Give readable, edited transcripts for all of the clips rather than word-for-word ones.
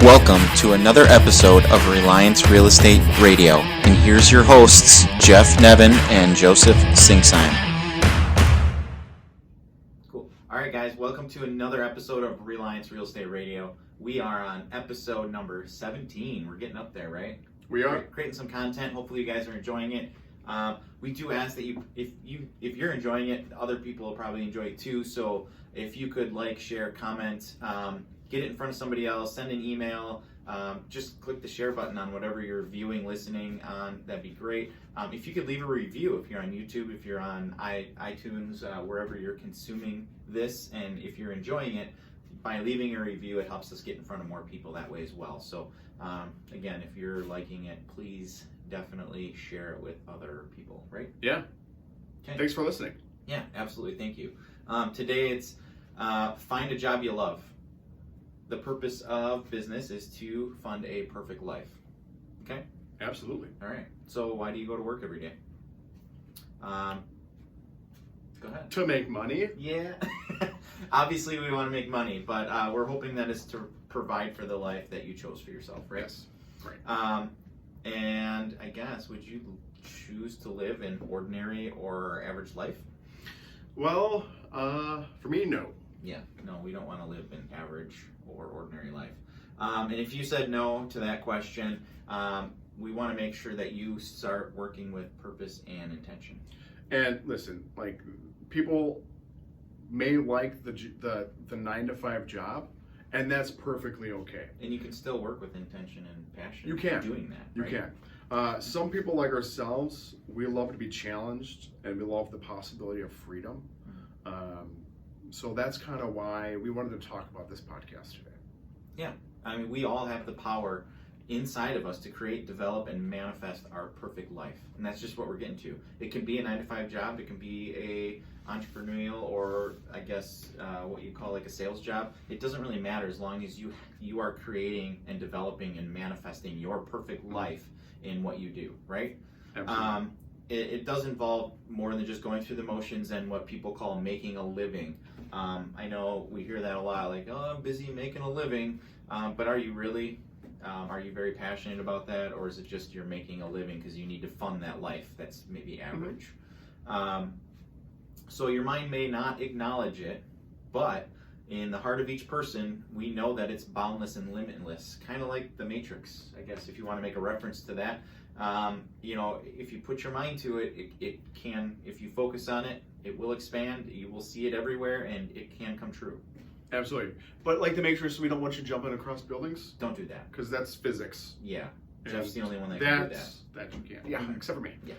Welcome to another episode of Reliance Real Estate Radio. And here's your hosts, Jeff Nevin and Joseph Singsheim. Cool. All right, guys, welcome to another episode of Reliance Real Estate Radio. We are on episode number 17. We're getting up there, right? We are. Creating some content. Hopefully you guys are enjoying it. We do ask that if you're enjoying it, other people will probably enjoy it too. So if you could like, share, comment, get it in front of somebody else, send an email, just click the share button on whatever you're viewing, listening on, that'd be great. If you could leave a review, if you're on YouTube, if you're on iTunes, wherever you're consuming this, and if you're enjoying it, by leaving a review, it helps us get in front of more people that way as well. So again, if you're liking it, please definitely share it with other people, right? Yeah. Okay. Thanks for listening. Yeah, absolutely. Thank you. Today it's find a job you love. The purpose of business is to fund a perfect life. Okay? Absolutely. All right. So why do you go to work every day? Go ahead. To make money. Yeah. Obviously we want to make money, but we're hoping that it's to provide for the life that you chose for yourself, right? Yes. Right. And I guess, would you choose to live an ordinary or average life? Well, for me, no. Yeah, no, we don't want to live an average or ordinary life. And if you said no to that question, we want to make sure that you start working with purpose and intention. And listen, like, people may like the 9-to-5 job, and that's perfectly okay. And you can still work with intention and passion. You can. Doing that. You right? can. Some people like ourselves, we love to be challenged, and we love the possibility of freedom. So that's kind of why we wanted to talk about this podcast today. Yeah, I mean, we all have the power inside of us to create, develop, and manifest our perfect life. And that's just what we're getting to. It can be a 9-to-5 job. It can be a entrepreneurial, or I guess what you call like a sales job. It doesn't really matter as long as you are creating and developing and manifesting your perfect life in what you do, right? Absolutely. It does involve more than just going through the motions and what people call making a living. I know we hear that a lot, like, oh, I'm busy making a living, but are you really? Are you very passionate about that, or is it just you're making a living because you need to fund that life that's maybe average? So your mind may not acknowledge it, but in the heart of each person, we know that it's boundless and limitless, kind of like the Matrix, I guess, if you want to make a reference to that. If you put your mind to it, it can, if you focus on it, it will expand, you will see it everywhere, and it can come true. Absolutely. But like the Matrix, we don't want you jumping across buildings. Don't do that. Because that's physics. Yeah. And Jeff's the only one that can do that. That you can. Yeah, except for me. Yeah.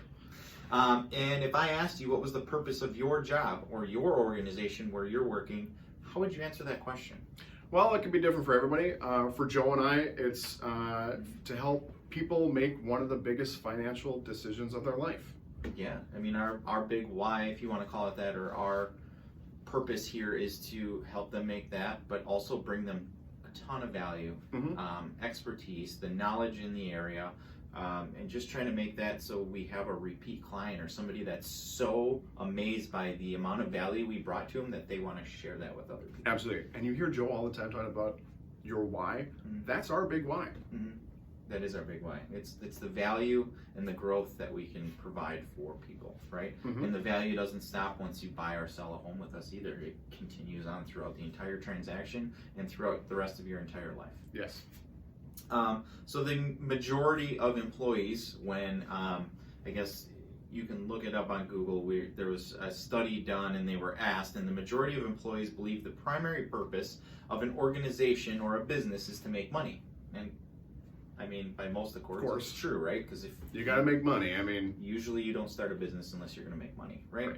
And if I asked you what was the purpose of your job or your organization where you're working, how would you answer that question? Well, it can be different for everybody. For Joe and I, it's to help people make one of the biggest financial decisions of their life. Yeah, I mean, our big why, if you want to call it that, or our purpose here is to help them make that, but also bring them a ton of value, expertise, the knowledge in the area, and just trying to make that so we have a repeat client or somebody that's so amazed by the amount of value we brought to them that they want to share that with other people. Absolutely. And you hear Joe all the time talking about your why. That's our big why. That is our big why. It's the value and the growth that we can provide for people, right? And the value doesn't stop once you buy or sell a home with us either. It continues on throughout the entire transaction and throughout the rest of your entire life. Yes. So the majority of employees, when I guess you can look it up on Google, there was a study done and they were asked, and the majority of employees believe the primary purpose of an organization or a business is to make money. And I mean, by most of course, it's true, right? Because if you got to make money, I mean, usually you don't start a business unless you're going to make money, right?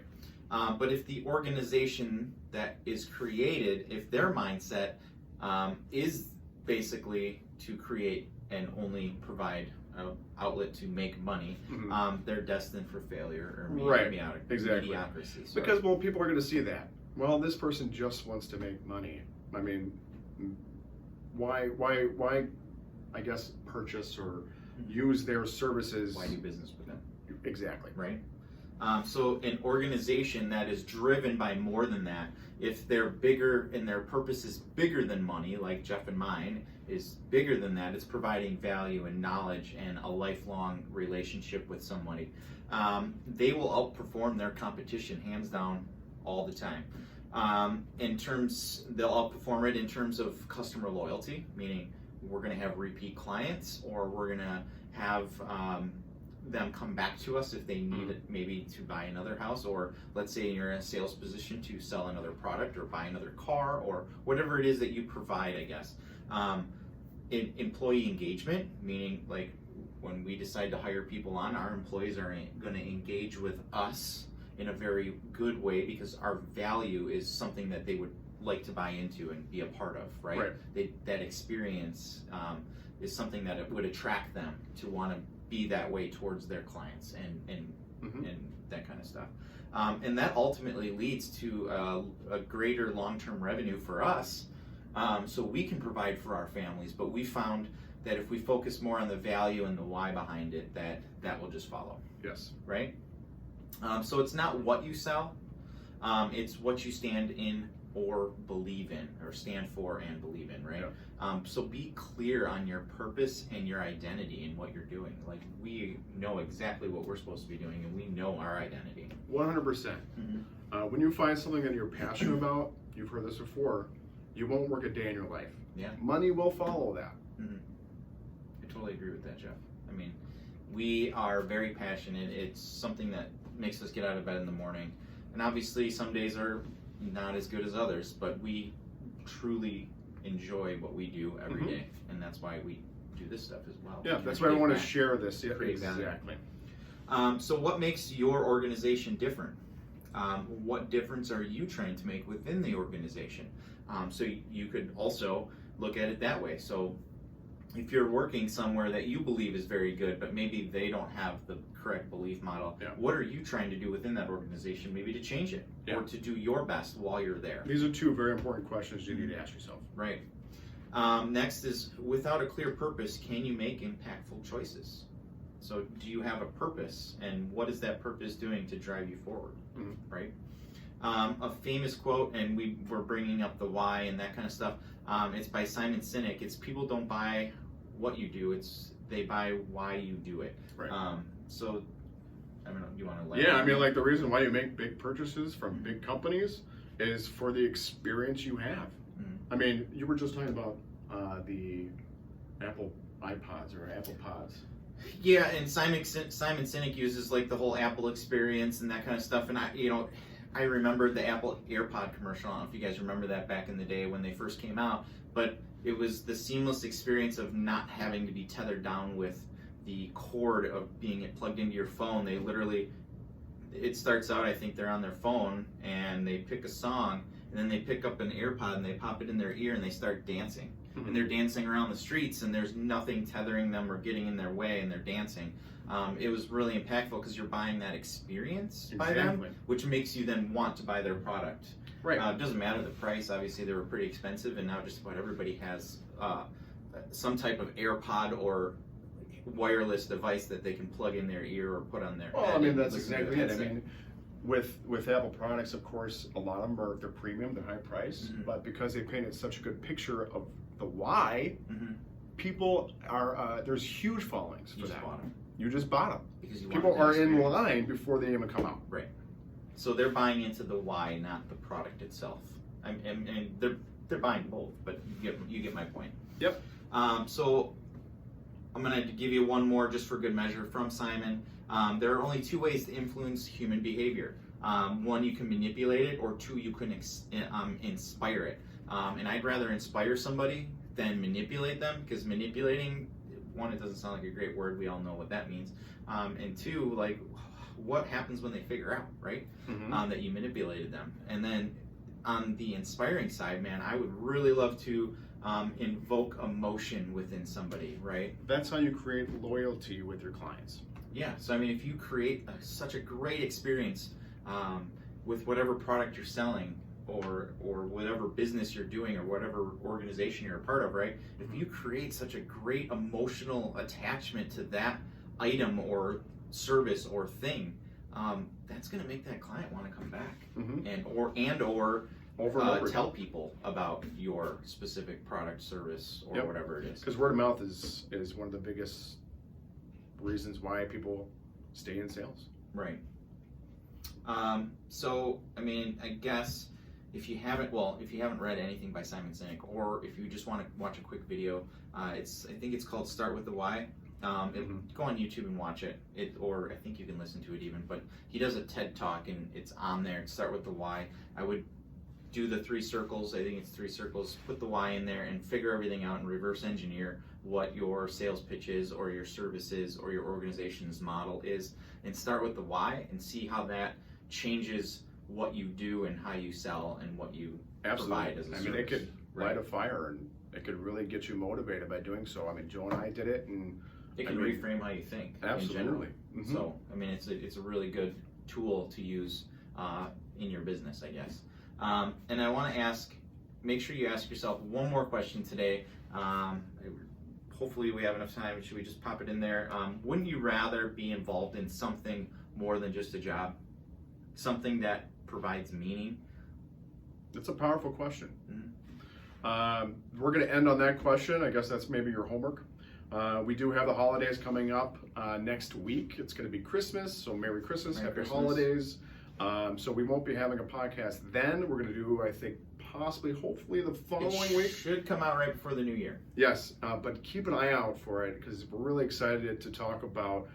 But if the organization that is created, if their mindset is basically to create and only provide an outlet to make money, they're destined for failure or mediocrity. Because, well, people are going to see that. Well, this person just wants to make money. I mean, why? I guess purchase or use their services. Why do business with them? Exactly. Right. So an organization that is driven by more than that, if they're bigger and their purpose is bigger than money, like Jeff and mine, is bigger than that. It's providing value and knowledge and a lifelong relationship with somebody. They will outperform their competition hands down all the time. They'll outperform it in terms of customer loyalty, meaning we're going to have repeat clients, or we're going to have them come back to us if they need it, maybe to buy another house, or let's say you're in a sales position to sell another product or buy another car, or whatever it is that you provide, I guess. In employee engagement, meaning like when we decide to hire people on, our employees are going to engage with us in a very good way because our value is something that they would like to buy into and be a part of, right? That experience is something that it would attract them to want to be that way towards their clients and that kind of stuff. And that ultimately leads to a greater long-term revenue for us, so we can provide for our families. But we found that if we focus more on the value and the why behind it, that will just follow. Yes. Right? So it's not what you sell, it's what you stand in or believe in, or stand for and believe in, right? Yeah. So be clear on your purpose and your identity and what you're doing. Like, we know exactly what we're supposed to be doing, and we know our identity. 100%. When you find something that you're passionate about, you've heard this before, you won't work a day in your life. Yeah. Money will follow that. I totally agree with that, Jeff. I mean, we are very passionate. It's something that makes us get out of bed in the morning. And obviously some days are not as good as others, but we truly enjoy what we do every day, and that's why we do this stuff as well. Yeah, that's why I want to share this. Yeah, exactly. So what makes your organization different? What difference are you trying to make within the organization? So you could also look at it that way. So if you're working somewhere that you believe is very good, but maybe they don't have the correct belief model, what are you trying to do within that organization, maybe to change it, or to do your best while you're there? These are two very important questions you need to ask yourself. Right. Next is, without a clear purpose, can you make impactful choices? So do you have a purpose, and what is that purpose doing to drive you forward, right? A famous quote, and we're bringing up the why and that kind of stuff, it's by Simon Sinek. It's, people don't buy what you do, they buy why you do it. Right. So, I don't know, you want to I mean, like, the reason why you make big purchases from big companies is for the experience you have. I mean, you were just talking about the Apple iPods or Apple Pods. Yeah, and Simon Sinek uses like the whole Apple experience and that kind of stuff. And I remember the Apple AirPod commercial. I don't know if you guys remember that back in the day when they first came out, but it was the seamless experience of not having to be tethered down with the cord of being plugged into your phone. They literally, it starts out, I think they're on their phone and they pick a song, and then they pick up an AirPod and they pop it in their ear and they start dancing. And they're dancing around the streets and there's nothing tethering them or getting in their way, and they're dancing. It was really impactful because you're buying that experience by them, which makes you then want to buy their product. Right. It doesn't matter the price. Obviously, they were pretty expensive, and now just about everybody has some type of AirPod or wireless device that they can plug in their ear or put on their head. Well, I mean, that's exactly it. I mean, with Apple products, of course, a lot of them they're premium, they're high price, but because they painted such a good picture of the why, people are there's huge followings for that. You just bought them. Because people are in line before they even come out. Right. So they're buying into the why, not the product itself. And they're buying both, but you get my point. Yep. So I'm going to give you one more just for good measure from Simon. There are only two ways to influence human behavior. One, you can manipulate it, or two, you can inspire it. And I'd rather inspire somebody than manipulate them, because manipulating, one, it doesn't sound like a great word. We all know what that means. And two, like, what happens when they figure out, right? That you manipulated them. And then on the inspiring side, man, I would really love to invoke emotion within somebody, right? That's how you create loyalty with your clients. Yeah, so I mean, if you create such a great experience with whatever product you're selling, or whatever business you're doing, or whatever organization you're a part of, right? If you create such a great emotional attachment to that item or service or thing, that's going to make that client want to come back, and or over and over tell again. people about your specific product, service, or Yep. whatever it is. Because word of mouth is one of the biggest reasons why people stay in sales. Right. So, I mean, I guess if you haven't read anything by Simon Sinek, or if you just want to watch a quick video, I think it's called Start with the Why. Go on YouTube and watch it. Or I think you can listen to it even. But he does a TED Talk, and it's on there. Start with the Why. I would do the 3 circles. I think it's 3 circles. Put the why in there and figure everything out and reverse engineer what your sales pitch is, or your services, or your organization's model is, and start with the why and see how that changes what you do and how you sell and what you provide as a service. I mean, it could Right. light a fire, and it could really get you motivated by doing so. I mean, Joe and I did it, and It can reframe how you think in general. absolutely. Mhm. So, I mean, it's a really good tool to use in your business, I guess. And I want to make sure you ask yourself one more question today. Hopefully we have enough time. Should we just pop it in there? Wouldn't you rather be involved in something more than just a job? Something that provides meaning? It's a powerful question. Mhm. We're going to end on that question. I guess that's maybe your homework. We do have the holidays coming up next week. It's going to be Christmas, so Merry Christmas, Merry Happy Christmas. Holidays. So we won't be having a podcast then. We're going to do, I think, possibly, hopefully, the following week. Should come out right before the new year. Yes, but keep an eye out for it, because we're really excited to talk about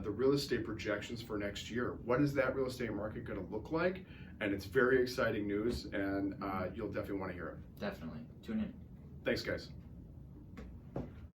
the real estate projections for next year. What is that real estate market going to look like? And it's very exciting news, and you'll definitely want to hear it. Definitely. Tune in. Thanks, guys.